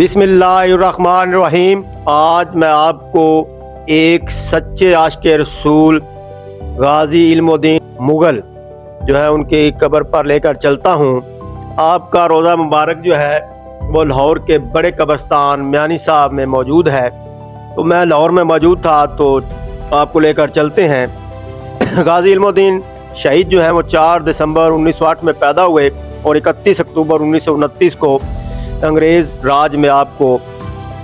बिस्मिल्लाहिर्रहमानिर्रहीम। आज मैं आपको एक सच्चे आशिक रसूल गाजी इल्मुद्दीन मुगल जो है उनकी कब्र पर लेकर चलता हूँ। आपका रोज़ा मुबारक जो है वो लाहौर के बड़े कब्रस्तान मियानी साहब में मौजूद है। तो मैं लाहौर में मौजूद था तो आपको लेकर चलते हैं। गाजी इल्मुद्दीन शहीद जो है वो 4 दिसंबर 1908 में पैदा हुए और 31 अक्टूबर 1929 को अंग्रेज़ राज में आपको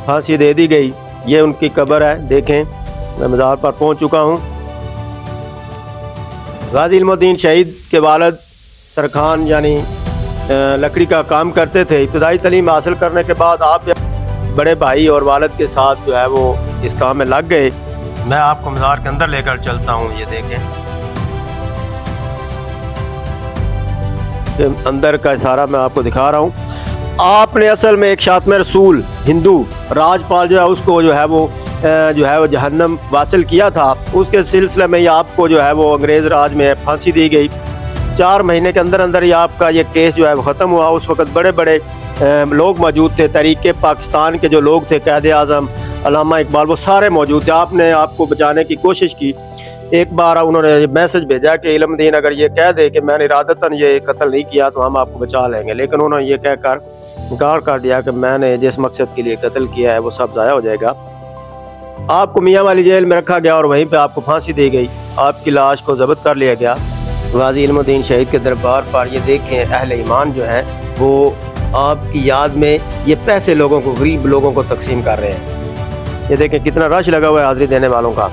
फांसी दे दी गई। ये उनकी कब्र है, देखें मैं मज़ार पर पहुंच चुका हूं। गाजी इल्मुद्दीन शहीद के वालिद तरखान यानी लकड़ी का काम करते थे। इब्तदाई तालीम हासिल करने के बाद आप बड़े भाई और वालिद के साथ जो है वो इस काम में लग गए। मैं आपको मज़ार के अंदर लेकर चलता हूँ। ये देखें अंदर का सारा मैं आपको दिखा रहा हूँ। आपने असल में एक शातम रसूल हिंदू राजपाल जो है उसको जो है वो जहन्नम वासिल किया था। उसके सिलसिले में ही आपको जो है वो अंग्रेज़ राज में फांसी दी गई। 4 महीने के अंदर अंदर ही आपका ये केस जो है वो ख़त्म हुआ। उस वक़्त बड़े बड़े लोग मौजूद थे, तहरीक पाकिस्तान के जो लोग थे, क़ायद आज़म अल्लामा इकबाल, वो सारे मौजूद थे। आपने आपको बचाने की कोशिश की। एक बार उन्होंने मैसेज भेजा कि इल्मुद्दीन अगर ये कह दे कि मैंने इरादतन ये कत्ल नहीं किया तो हम आपको बचा लेंगे, लेकिन उन्होंने ये कहकर इनकार कर दिया कि मैंने जिस मकसद के लिए कत्ल किया है वो सब ज़ाया हो जाएगा। आपको मियाँ वाली जेल में रखा गया और वहीं पे आपको फांसी दी गई। आपकी लाश को ज़ब्त कर लिया गया। गाजी इल्मुद्दीन शहीद के दरबार पर ये देखें अहले ईमान जो है वो आपकी याद में ये पैसे लोगों को, गरीब लोगों को तकसीम कर रहे हैं। ये देखें कितना रश लगा हुआ है हाज़िरी देने वालों का।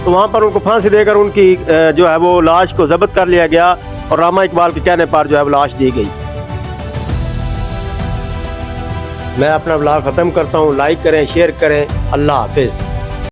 तो वहाँ पर उनको फांसी देकर उनकी जो है वो लाश को ज़ब्त कर लिया गया और अल्लामा इकबाल के कहने पर जो है वो लाश दी गई। मैं अपना व्लॉग ख़त्म करता हूँ। लाइक करें, शेयर करें। अल्लाह हाफिज़।